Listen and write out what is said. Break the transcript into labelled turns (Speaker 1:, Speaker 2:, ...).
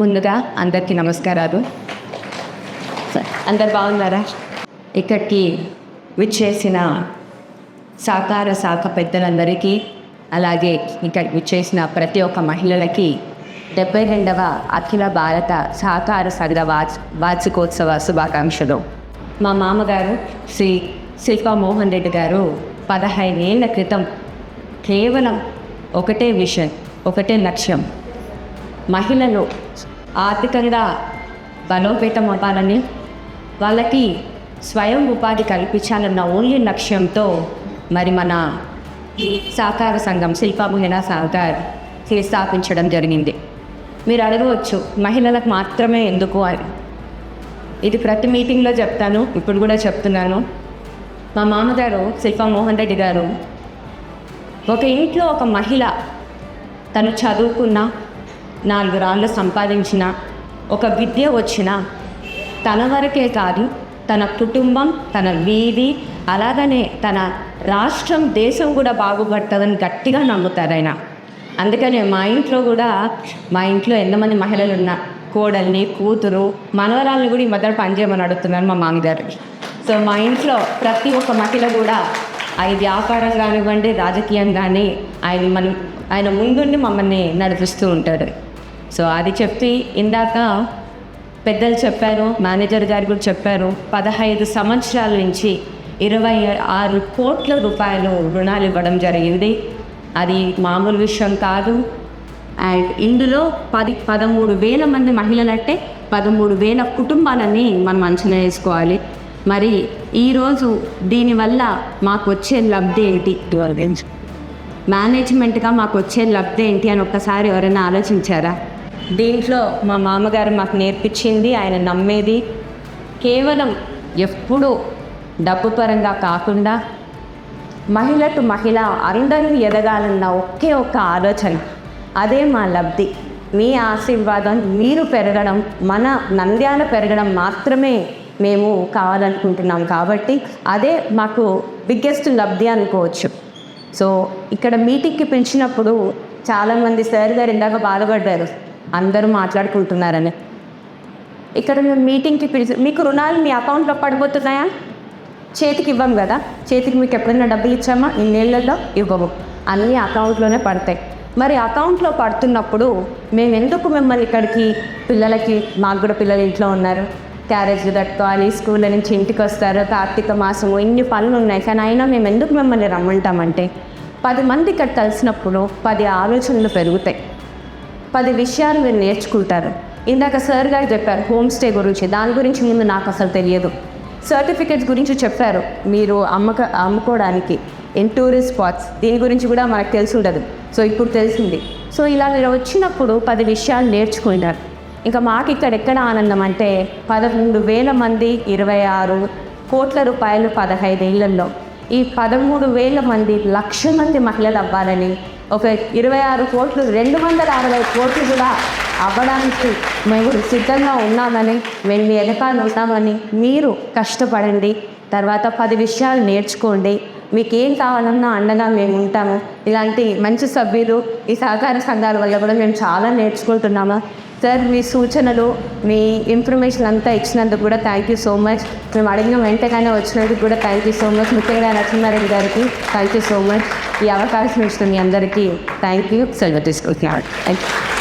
Speaker 1: ముందుగా అందరికీ నమస్కారాలు. అందరు బాగున్నారా? ఇక్కడికి విచ్చేసిన సహకార శాఖ పెద్దలందరికీ, అలాగే ఇక్కడ విచ్చేసిన ప్రతి ఒక్క మహిళలకి 72వ అఖిల భారత సహకార సంఘ వార్షికోత్సవ శుభాకాంక్షలు. మా మామగారు శ్రీ శిల్పా మోహన్ రెడ్డి గారు 15 ఏళ్ల క్రితం కేవలం ఒకటే విషయం, ఒకటే లక్ష్యం, మహిళలు ఆర్థికంగా బలోపేతం అవ్వాలని, వాళ్ళకి స్వయం ఉపాధి కల్పించాలన్న ఓన్లీ లక్ష్యంతో మరి మన సహకార సంఘం శిల్పా మహిళా సహకార్ స్థాపించడం జరిగింది. మీరు అడగవచ్చు మహిళలకు మాత్రమే ఎందుకు అని. ఇది ప్రతి మీటింగ్లో చెప్తాను, ఇప్పుడు కూడా చెప్తున్నాను. మా మామగారు శిల్పా మోహన్ రెడ్డి గారు ఒక ఇంట్లో ఒక మహిళ తను చదువుకున్న 4 రాళ్ళు సంపాదించిన, ఒక విద్య వచ్చిన, తన వరకే కాదు తన కుటుంబం, తన వీధి, అలాగనే తన రాష్ట్రం, దేశం కూడా బాగుపడుతుందని గట్టిగా నమ్ముతారు ఆయన. అందుకనే మా ఇంట్లో ఎంతమంది మహిళలు ఉన్నా, కోడల్ని, కూతురు, మనవరాల్ని కూడా ఈ మధ్య పనిచేయమని అడుగుతున్నారు మా మామగారికి. సో మా ఇంట్లో ప్రతి ఒక్క మహిళ కూడా అది వ్యాపారం కానివ్వండి, రాజకీయం కానీ ఆయన ముందుండి మమ్మల్ని నడిపిస్తూ ఉంటారు. సో అది చెప్పి ఇందాక పెద్దలు చెప్పారు, మేనేజర్ గారు కూడా చెప్పారు, 15 సంవత్సరాల నుంచి 26 కోట్ల రూపాయలు రుణాలు ఇవ్వడం జరిగింది. అది మామూలు విషయం కాదు. అండ్ ఇందులో 13,000 మంది మహిళలంటే 13,000 కుటుంబాలని మనం అంచనా వేసుకోవాలి. మరి ఈరోజు దీనివల్ల మాకు వచ్చే లబ్ధి ఏంటి, మేనేజ్మెంట్గా మాకు వచ్చే లబ్ధి ఏంటి అని ఒక్కసారి ఎవరైనా ఆలోచించారా? దీంట్లో మా మామగారు మాకు నేర్పించింది, ఆయన నమ్మేది కేవలం ఎప్పుడూ డబ్బు పరంగా కాకుండా మహిళ టు మహిళ అందరూ ఎదగాలన్న ఒకే ఒక్క ఆలోచన. అదే మా లబ్ధి. మీ ఆశీర్వాదం, మీరు పెరగడం, మన నంద్యాల పెరగడం మాత్రమే మేము కావాలనుకుంటున్నాం. కాబట్టి అదే మాకు బిగ్గెస్ట్ లబ్ధి అనుకోవచ్చు. సో ఇక్కడ మీటింగ్కి పిలిచినప్పుడు చాలామంది సార్ గారు ఇందాక బాధపడ్డారు, అందరూ మాట్లాడుకుంటున్నారని. ఇక్కడ మేము మీటింగ్కి మీకు రుణాలు మీ అకౌంట్లో పడిపోతున్నాయా? చేతికి ఇవ్వం కదా, చేతికి మీకు ఎప్పుడైనా డబ్బులు ఇచ్చామా? ఇన్నేళ్లలో ఇవ్వము, అన్నీ అకౌంట్లోనే పడతాయి. మరి అకౌంట్లో పడుతున్నప్పుడు మేము ఎందుకు మిమ్మల్ని ఇక్కడికి, పిల్లలకి, మాకు కూడా పిల్లలు ఇంట్లో ఉన్నారు, క్యారేజ్ కట్టుకోవాలి, స్కూళ్ళ నుంచి ఇంటికి వస్తారు, కార్తీక మాసము, ఇన్ని పనులు ఉన్నాయి, కానీ అయినా మేము ఎందుకు మిమ్మల్ని రమ్మంటామంటే 10 మంది ఇక్కడ కలిసినప్పుడు 10 ఆలోచనలు పెరుగుతాయి, 10 విషయాలు మీరు నేర్చుకుంటారు. ఇందాక సార్ గారు చెప్పారు హోమ్ స్టే గురించి, దాని గురించి ముందు నాకు అసలు తెలియదు. సర్టిఫికేట్స్ గురించి చెప్పారు, మీరు అమ్ముకోవడానికి టూరిస్ట్ స్పాట్స్, దీని గురించి కూడా మనకు తెలిసి ఉండదు. సో ఇప్పుడు తెలిసింది. సో ఇలా మీరు వచ్చినప్పుడు 10 విషయాలు నేర్చుకుంటారు. ఇంకా మాకు ఇక్కడ ఎక్కడ ఆనందం అంటే 13,000 మంది, 26 కోట్ల రూపాయలు 15 ఏళ్లలో, ఈ 13,000 మంది 1,00,000 మంది మహిళలు అవ్వాలని, ఒక 26 కోట్లు 260 కోట్లు కూడా అవ్వడానికి మేము సిద్ధంగా ఉన్నామని, మేము వెనకాల ఉన్నామని. మీరు కష్టపడండి, తర్వాత 10 విషయాలు నేర్చుకోండి, మీకేం కావాలన్నా అండగా మేము ఉంటాము. ఇలాంటి మంచి సభ్యులు ఈ సహకార సంఘాల వల్ల కూడా మేము చాలా నేర్చుకుంటున్నాము. సార్ మీ సూచనలు, మీ ఇన్ఫర్మేషన్ అంతా ఇచ్చినందుకు కూడా థ్యాంక్ యూ సో మచ్. మేము అడిగిన వెంటనే వచ్చినందుకు కూడా థ్యాంక్ యూ సో మచ్. ముఖ్యంగా నరసింహారెడ్డి గారికి థ్యాంక్ యూ సో మచ్. ఈ అవకాశం ఇచ్చిన మీ అందరికీ థ్యాంక్ యూ. సెలవు తీసుకుంటున్నాను. Thank you.